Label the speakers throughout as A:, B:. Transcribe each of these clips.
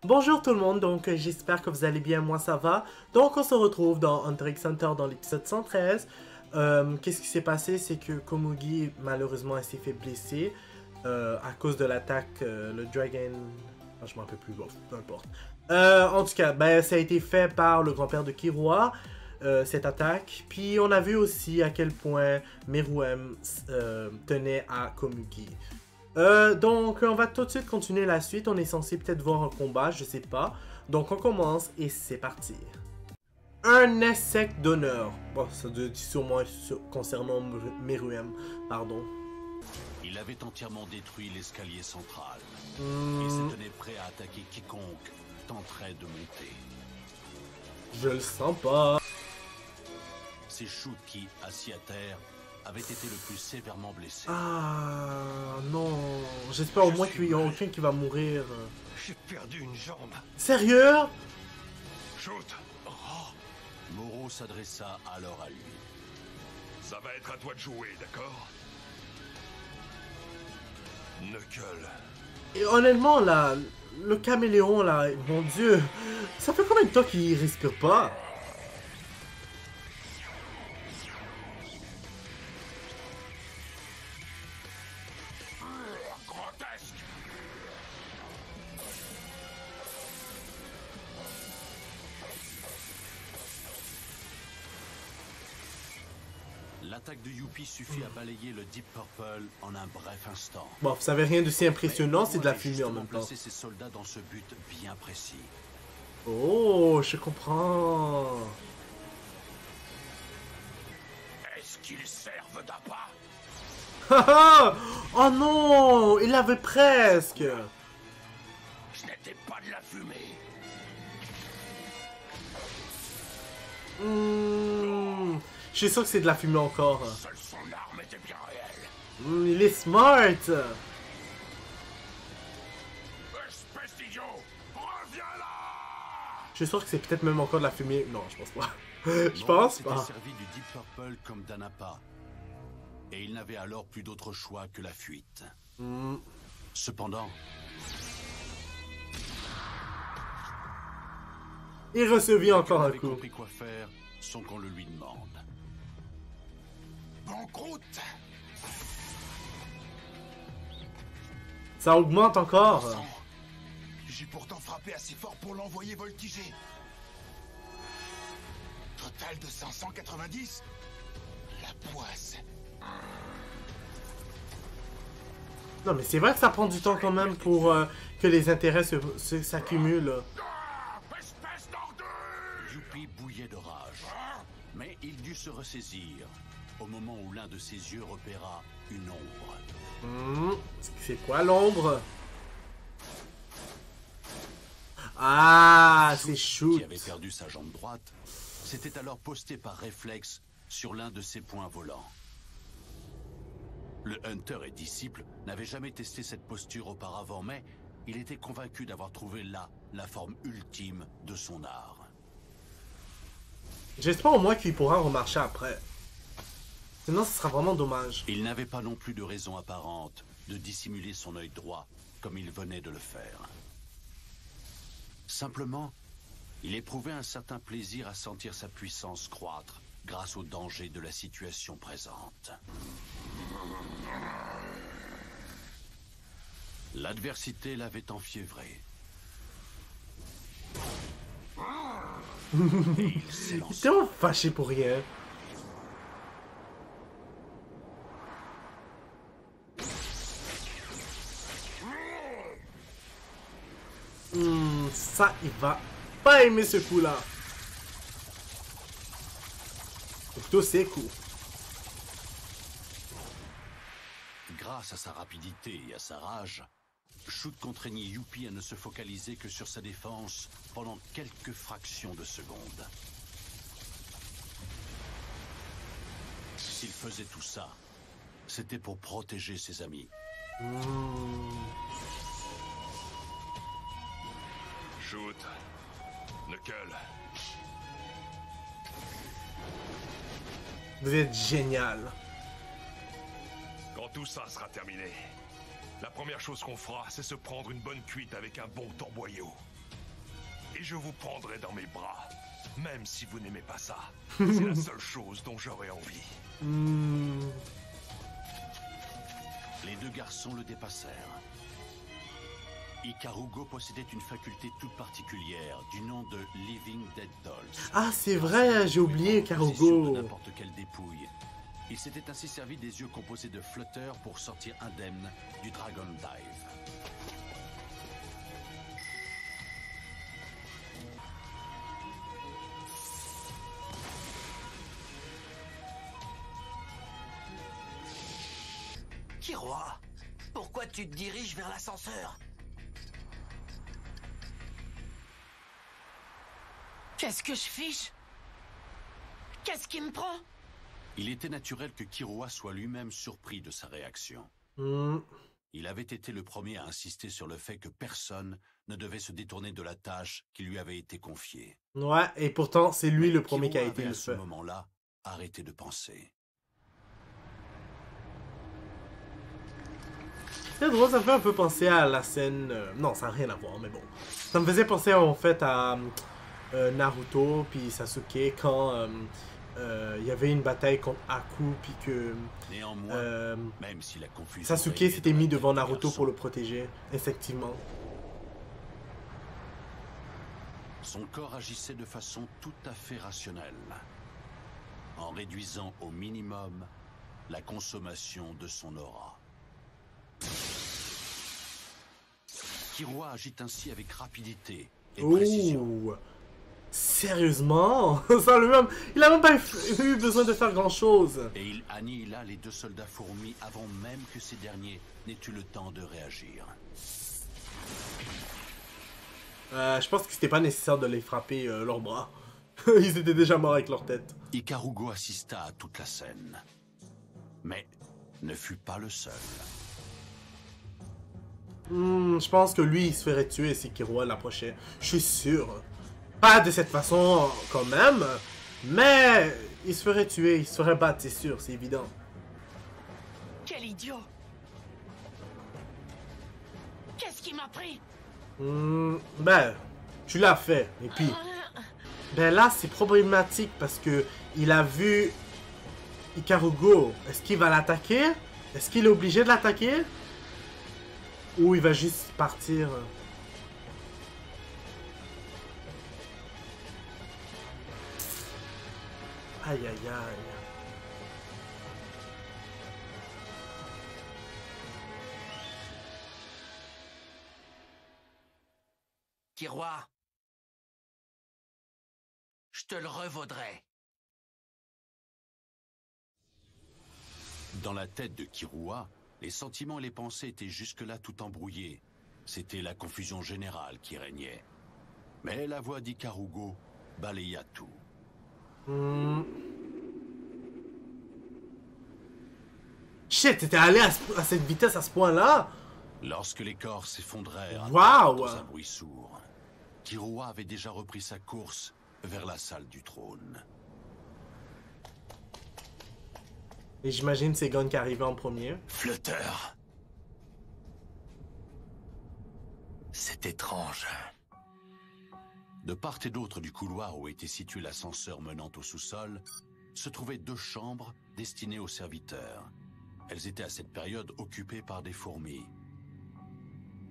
A: Bonjour tout le monde, donc j'espère que vous allez bien, moi ça va. Donc on se retrouve dans Hunter x Hunter dans l'épisode 113. Qu'est-ce qui s'est passé, c'est que Komugi malheureusement elle s'est fait blesser à cause de l'attaque, le Dragon... Ah, je m'en rappelle plus, bon, peu importe. En tout cas, ben, ça a été fait par le grand-père de Killua, cette attaque. Puis on a vu aussi à quel point Meruem tenait à Komugi. Donc, on va tout de suite continuer la suite. On est censé peut-être voir un combat, je sais pas. Donc, on commence et c'est parti. Un insecte d'honneur. Bon, ça doit dire sûrement concernant Meruem, pardon.
B: Il avait entièrement détruit l'escalier central. Il se tenait prêt à attaquer quiconque tenterait de monter.
A: Je le sens pas.
B: C'est Shoot qui, assis à terre, avait été le plus sévèrement blessé.
A: Ah non. J'espère au moins qu'il n'y a aucun qui va mourir.
C: J'ai perdu une jambe.
A: Sérieux?
C: Shoot.
B: Moro s'adressa alors à lui.
C: Ça va être à toi de jouer, d'accord? Knuckle.
A: Et honnêtement, là, le caméléon, là, mon dieu, ça fait combien de temps qu'il respire pas?
C: Grotesque.
B: L'attaque de Youpi suffit à balayer le Deep Purple en un bref instant.
A: Bon, vous savez rien de si impressionnant, c'est de la
B: Mais
A: fumée en même temps.
B: placer ses soldats dans ce but bien précis.
A: Oh, je comprends.
C: Est-ce qu'ils servent d'appât?
A: Haha! Oh non! Il l'avait presque!
C: Ce n'était pas de la fumée.
A: Je suis sûr que c'est de la fumée encore.
C: Seule son arme était bien réelle.
A: Il est smart!
C: Espèce d'idiot! Reviens là!
A: Je suis sûr que c'est peut-être même encore de la fumée. Non, je pense pas. Je pense
B: Moro
A: pas.
B: s'était servi du Deep Purple comme d'un appât. Et il n'avait alors plus d'autre choix que la fuite. Cependant,
A: Il recevit encore un
B: avait
A: coup.
B: compris quoi faire sans qu'on le lui demande.
C: Banqueroute!
A: Ça augmente encore.
C: Sang. J'ai pourtant frappé assez fort pour l'envoyer voltiger. Total de 590? La poisse.
A: Non, mais c'est vrai que ça prend du temps quand même pour que les intérêts s'accumulent.
C: Espèce d'ordure!
B: Youpi bouillait de rage. Mais il dut se ressaisir au moment où l'un de ses yeux repéra une ombre.
A: C'est quoi l'ombre? Ah, c'est Shoot.
B: Qui avait perdu sa jambe droite, s'était alors posté par réflexe sur l'un de ses poings volants. Le Hunter et disciple n'avaient jamais testé cette posture auparavant, mais il était convaincu d'avoir trouvé là la forme ultime de son art.
A: J'espère au moins qu'il pourra remarcher après. Sinon, ce sera vraiment dommage.
B: Il n'avait pas non plus de raison apparente de dissimuler son œil droit comme il venait de le faire. Simplement, il éprouvait un certain plaisir à sentir sa puissance croître grâce au danger de la situation présente. L'adversité l'avait enfiévré.
A: Il était tellement fâché pour rien. Ça, il va pas aimer ce coup-là. Plutôt ses coups.
B: Grâce à sa rapidité et à sa rage, Shoot contraignit Youpi à ne se focaliser que sur sa défense pendant quelques fractions de secondes. S'il faisait tout ça, c'était pour protéger ses amis.
C: Shoot. Knuckle.
A: Vous êtes génial.
C: Quand tout ça sera terminé, la première chose qu'on fera, c'est se prendre une bonne cuite avec un bon torboyau. et je vous prendrai dans mes bras. Même si vous n'aimez pas ça. C'est la seule chose dont j'aurais envie.
B: Les deux garçons le dépassèrent. Ikarugo possédait une faculté toute particulière du nom de Living Dead Dolls.
A: Ah, c'est vrai, j'ai oublié Ikarugo.
B: N'importe quelle dépouille. Il s'était ainsi servi des yeux composés de Flutter pour sortir indemne du Dragon Dive.
D: Killua, pourquoi tu te diriges vers l'ascenseur? Qu'est-ce que je fiche? Qu'est-ce qui me prend?
B: Il était naturel que Killua soit lui-même surpris de sa réaction. Il avait été le premier à insister sur le fait que personne ne devait se détourner de la tâche qui lui avait été confiée.
A: Ouais, et pourtant, c'est lui le premier qui a
B: Killua
A: été
B: avait
A: le
B: à ce
A: fait.
B: moment-là arrêté de penser.
A: C'est drôle, ça me fait un peu penser à la scène... Non, ça n'a rien à voir, mais bon. Ça me faisait penser en fait à Naruto puis Sasuke quand il y avait une bataille contre Aku puis que
B: Néanmoins, même si la confusion
A: Sasuke
B: régnait
A: s'était
B: dans
A: mis
B: la tête
A: devant
B: du
A: Naruto
B: garçon,
A: pour le protéger, effectivement.
B: son corps agissait de façon tout à fait rationnelle, en réduisant au minimum la consommation de son aura. Killua agit ainsi avec rapidité et précision.
A: Oh, sérieusement? Ça lui-même, il a même pas eu besoin de faire grand-chose.
B: Et il annihila les deux soldats fourmis avant même que ces derniers n'aient eu le temps de réagir.
A: Je pense que c'était pas nécessaire de les frapper leurs bras. Ils étaient déjà morts avec leur tête.
B: Ikarugo assista à toute la scène, mais ne fut pas le seul.
A: Je pense que lui, il se ferait tuer si Killua l'approchait. Je suis sûr. Pas de cette façon, quand même. Mais il se ferait tuer, il se ferait battre, c'est sûr, c'est évident.
D: Quel idiot! Qu'est-ce qui m'a pris?
A: Ben, tu l'as fait. Et puis, ben là, c'est problématique parce que il a vu Ikarugo. Est-ce qu'il va l'attaquer? Est-ce qu'il est obligé de l'attaquer? Ou il va juste partir? Aïe, aïe, aïe.
D: Killua, je te le revaudrai.
B: Dans la tête de Killua, les sentiments et les pensées étaient jusque-là tout embrouillés. C'était la confusion générale qui régnait. Mais la voix d'Ikarugo balaya tout.
A: Shit, t'étais allé à cette vitesse à ce point-là?
B: Lorsque les corps s'effondrèrent
A: Wow!
B: dans un bruit sourd, Killua avait déjà repris sa course vers la salle du trône.
A: Et j'imagine c'est Gon qui arrivait en premier.
D: Flutter. C'est étrange.
B: De part et d'autre du couloir où était situé l'ascenseur menant au sous-sol, se trouvaient deux chambres destinées aux serviteurs. Elles étaient à cette période occupées par des fourmis.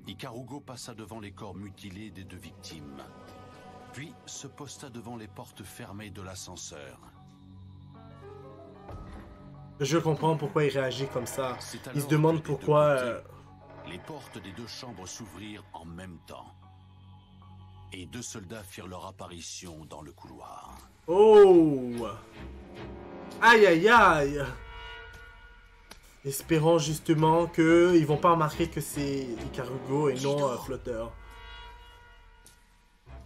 B: Ikarugo passa devant les corps mutilés des deux victimes, puis se posta devant les portes fermées de l'ascenseur.
A: Je comprends pourquoi il réagit comme ça.
B: C'est
A: Il se
B: alors
A: demande
B: que des deux
A: pourquoi...
B: côtés, les portes des deux chambres s'ouvrirent en même temps. Et deux soldats firent leur apparition dans le couloir.
A: Oh! Aïe, aïe, aïe! Espérons justement qu'ils vont pas remarquer que c'est Ikarugo et non Flutter.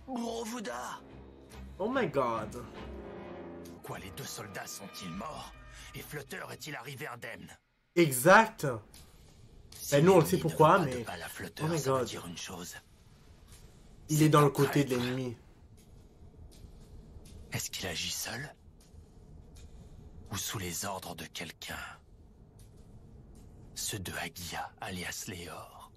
D: Borobuda!
A: Oh my god.
D: Pourquoi les deux soldats sont-ils morts? Et Flutter est-il arrivé indemne?
A: Exact. Ben nous on le sait
D: l'ennemi
A: pourquoi,
D: ne veut pas
A: mais...
D: de mal à Flutter,
A: Oh my
D: ça veut
A: god.
D: dire une chose.
A: Il est dans
D: C'est
A: le
D: un
A: côté de
D: traître.
A: l'ennemi.
D: Est-ce qu'il agit seul? Ou sous les ordres de quelqu'un? Ceux de Hagia, alias Léor.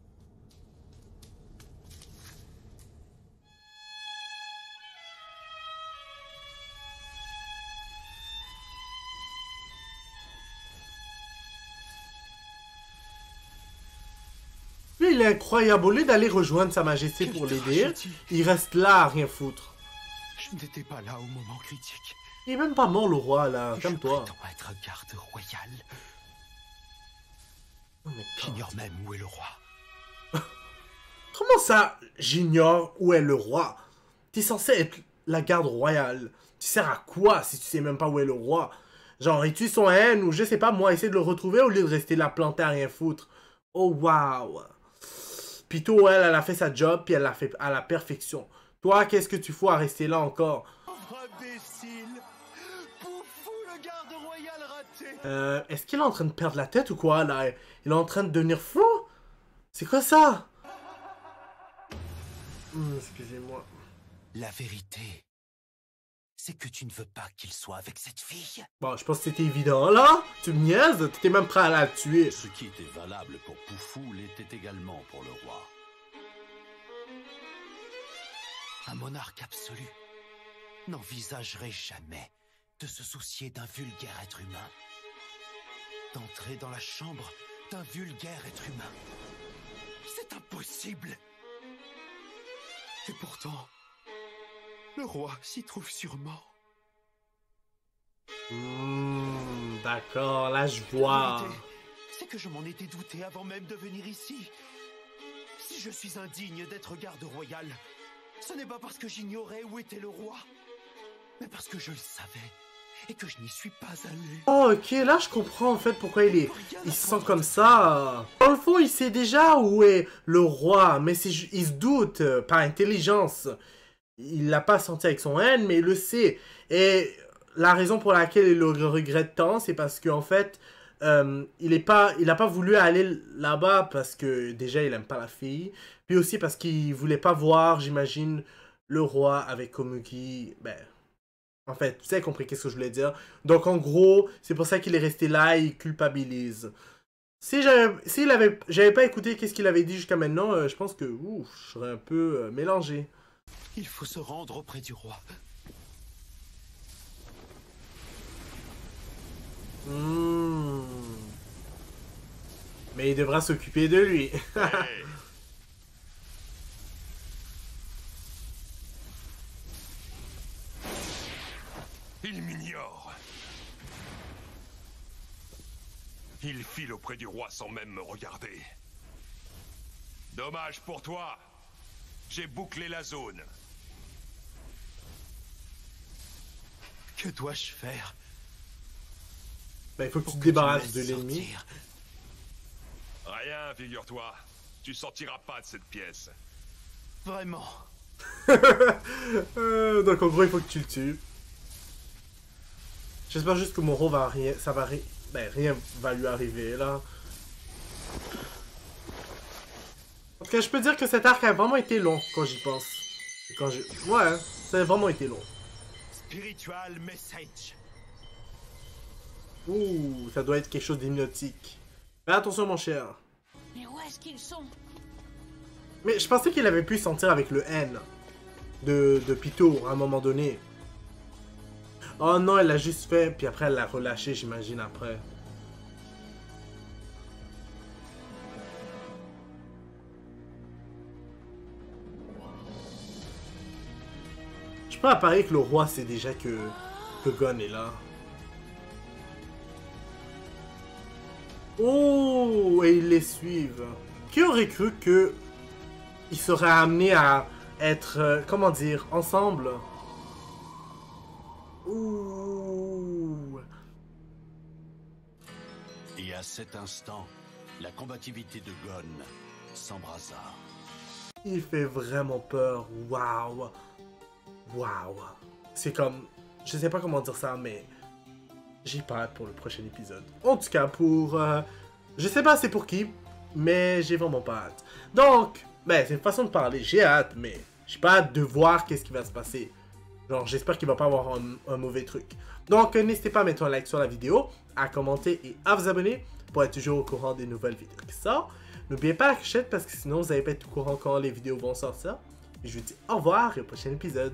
A: il est incroyable. Au lieu d'aller rejoindre Sa Majesté pour l'aider, il reste là à rien foutre.
D: Je n'étais pas là au moment critique.
A: Il est même pas mort, le roi, là. Calme-toi.
D: Je prétends être garde royal.
A: Oh, mais
D: J'ignore même où est le roi.
A: comment ça, j'ignore où est le roi? T'es censé être la garde royale. Tu sers à quoi si tu sais même pas où est le roi? Genre, es-tu son haine ou je sais pas, moi, essayer de le retrouver au lieu de rester là planté à rien foutre. Oh, waouh. Pito, elle a fait sa job, puis elle l'a fait à la perfection. Toi, qu'est-ce que tu fous à rester là encore?
D: Imbécile! Poufou, le garde royal raté!
A: Est-ce qu'il est en train de perdre la tête ou quoi, là? Il est en train de devenir fou? C'est quoi ça? Excusez-moi.
D: La vérité, c'est que tu ne veux pas qu'il soit avec cette fille.
A: Bon, je pense que c'était évident, là. Tu me niaises? T'étais même prêt à la tuer.
B: Ce qui était valable pour Poufou l'était également pour le roi.
D: Un monarque absolu n'envisagerait jamais de se soucier d'un vulgaire être humain. D'entrer dans la chambre d'un vulgaire être humain. C'est impossible. Et pourtant, le roi s'y trouve sûrement.
A: D'accord, là je
D: La
A: vois.
D: vérité, c'est que je m'en étais douté avant même de venir ici. Si je suis indigne d'être garde royal, ce n'est pas parce que j'ignorais où était le roi, mais parce que je le savais et que je n'y suis pas allé.
A: Oh, ok, là je comprends en fait pourquoi il se sent comme ça. Dans le fond, il sait déjà où est le roi, mais il se doute par intelligence. Il l'a pas senti avec son haine, mais il le sait. Et la raison pour laquelle il le regrette tant, c'est parce qu'en fait, il a pas voulu aller là-bas parce que déjà il aime pas la fille, puis aussi parce qu'il voulait pas voir, j'imagine, le roi avec Komugi. Ben, en fait, tu sais compris qu'est-ce que je voulais dire. Donc en gros, c'est pour ça qu'il est resté là et il culpabilise. Si j'avais pas écouté qu'est-ce qu'il avait dit jusqu'à maintenant, je pense que je serais un peu mélangé.
D: Il faut se rendre auprès du roi.
A: Mais il devra s'occuper de lui.
C: Hey. Il m'ignore. Il file auprès du roi sans même me regarder. Dommage pour toi. J'ai bouclé la zone.
D: Que dois-je faire
A: Ben, il faut que tu
D: pour
A: te
D: que
A: débarrasses
D: tu
A: de
D: me laisses
A: l'ennemi.
D: sortir?
C: Rien, figure-toi. Tu sortiras pas de cette pièce.
D: Vraiment?
A: Donc en gros, il faut que tu le tues. J'espère juste que Moro va rien... rien va lui arriver, là. En tout cas, je peux dire que cet arc a vraiment été long, quand j'y pense. Ouais, hein, ça a vraiment été long.
D: Spiritual message.
A: Ouh, ça doit être quelque chose d'hypnotique. Fais attention, mon cher.
E: Mais où est-ce qu'ils sont?
A: Mais je pensais qu'il avait pu sentir avec le N de Pito à un moment donné. Oh non, elle l'a juste fait, puis après elle l'a relâché, j'imagine, après. Je peux apparaître que le roi sait déjà que Gon est là. Oh, et ils les suivent. Qui aurait cru que ils seraient amenés à être, comment dire, ensemble? Ouh.
B: Et à cet instant, la combativité de Gon s'embrasa.
A: Il fait vraiment peur. Waouh. Waouh. C'est comme... Je sais pas comment dire ça, mais... J'ai pas hâte pour le prochain épisode. En tout cas, pour... Je sais pas c'est pour qui, mais j'ai vraiment pas hâte. Donc, ben, c'est une façon de parler. J'ai hâte, mais j'ai pas hâte de voir qu'est-ce qui va se passer. Genre, j'espère qu'il va pas avoir un mauvais truc. Donc, n'hésitez pas à mettre un like sur la vidéo, à commenter et à vous abonner pour être toujours au courant des nouvelles vidéos qui sortent. N'oubliez pas la clochette parce que sinon, vous n'allez pas être au courant quand les vidéos vont sortir. Et je vous dis au revoir et au prochain épisode.